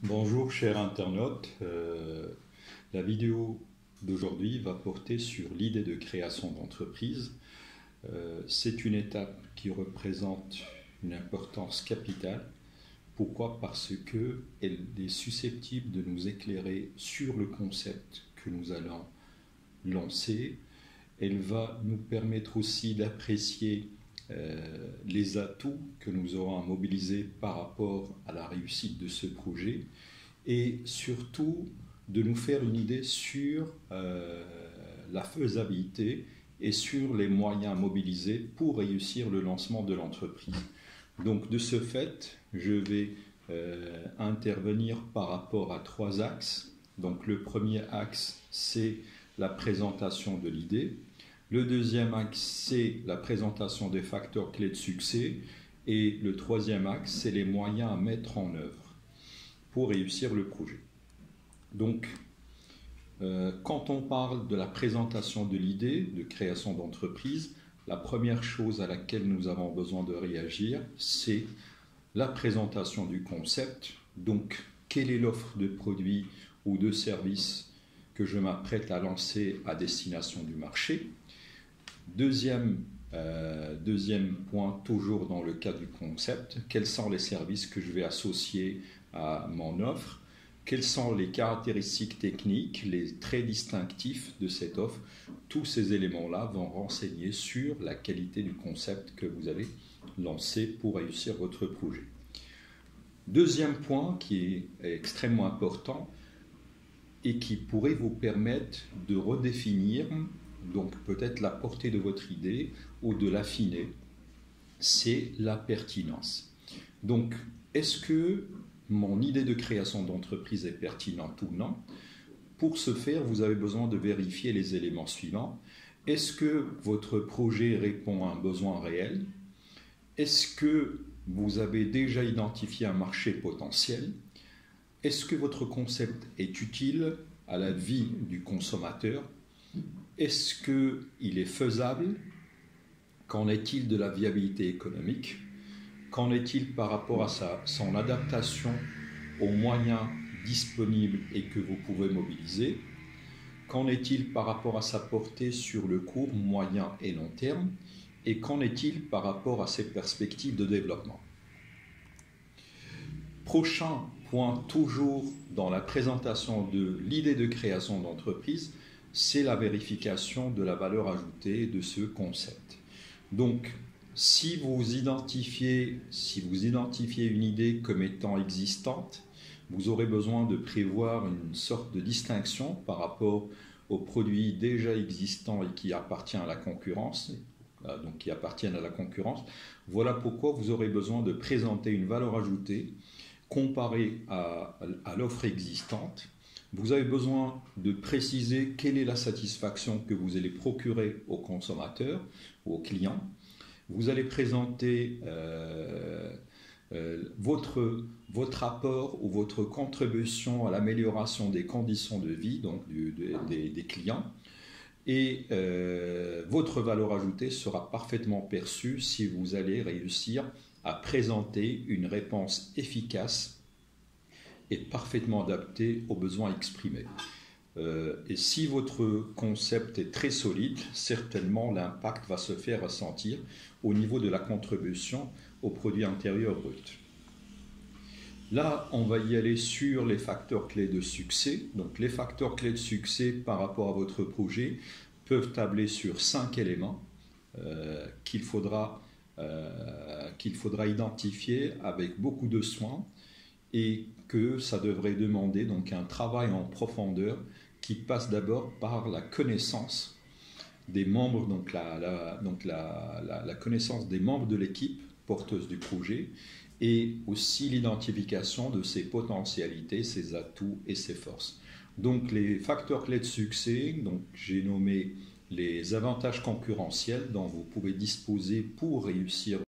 Bonjour chers internautes, la vidéo d'aujourd'hui va porter sur l'idée de création d'entreprise. C'est une étape qui représente une importance capitale. Pourquoi? Parce qu'elle est susceptible de nous éclairer sur le concept que nous allons lancer. Elle va nous permettre aussi d'apprécier les atouts que nous aurons à mobiliser par rapport à la réussite de ce projet et surtout de nous faire une idée sur la faisabilité et sur les moyens mobilisés pour réussir le lancement de l'entreprise. Donc de ce fait, je vais intervenir par rapport à 3 axes. Donc le premier axe, c'est la présentation de l'idée. Le deuxième axe, c'est la présentation des facteurs clés de succès. Et le troisième axe, c'est les moyens à mettre en œuvre pour réussir le projet. Donc, quand on parle de la présentation de l'idée de création d'entreprise, la première chose à laquelle nous avons besoin de réagir, c'est la présentation du concept. Donc, quelle est l'offre de produits ou de services que je m'apprête à lancer à destination du marché? Deuxième point, toujours dans le cas du concept, quels sont les services que je vais associer à mon offre? Quelles sont les caractéristiques techniques, les traits distinctifs de cette offre? Tous ces éléments-là vont renseigner sur la qualité du concept que vous allez lancer pour réussir votre projet. Deuxième point qui est extrêmement important et qui pourrait vous permettre de redéfinir donc peut-être la portée de votre idée ou de l'affiner, c'est la pertinence. Donc, est-ce que mon idée de création d'entreprise est pertinente ou non? Pour ce faire, vous avez besoin de vérifier les éléments suivants. Est-ce que votre projet répond à un besoin réel? Est-ce que vous avez déjà identifié un marché potentiel? Est-ce que votre concept est utile à la vie du consommateur? Est-ce qu'il est faisable? Qu'en est-il de la viabilité économique? Qu'en est-il par rapport à son adaptation aux moyens disponibles et que vous pouvez mobiliser? Qu'en est-il par rapport à sa portée sur le court, moyen et long terme? Et qu'en est-il par rapport à ses perspectives de développement? Prochain point, toujours dans la présentation de l'idée de création d'entreprise, c'est la vérification de la valeur ajoutée de ce concept. Donc, si vous identifiez une idée comme étant existante, vous aurez besoin de prévoir une sorte de distinction par rapport aux produits déjà existants et qui appartiennent à la concurrence, Voilà pourquoi vous aurez besoin de présenter une valeur ajoutée comparée à l'offre existante. Vous avez besoin de préciser quelle est la satisfaction que vous allez procurer aux consommateurs ou aux clients. Vous allez présenter votre apport ou votre contribution à l'amélioration des conditions de vie donc des clients. Et votre valeur ajoutée sera parfaitement perçue si vous allez réussir à présenter une réponse efficace et parfaitement adaptée aux besoins exprimés. Et si votre concept est très solide, certainement l'impact va se faire ressentir au niveau de la contribution au produit intérieur brut. Là, on va y aller sur les facteurs clés de succès. Donc les facteurs clés de succès par rapport à votre projet peuvent tabler sur 5 éléments qu'il faudra identifier avec beaucoup de soin et que ça devrait demander donc un travail en profondeur qui passe d'abord par la connaissance des membres, donc la connaissance des membres de l'équipe porteuse du projet et aussi l'identification de ses potentialités, ses atouts et ses forces. Donc les facteurs clés de succès, donc j'ai nommé les avantages concurrentiels dont vous pouvez disposer pour réussir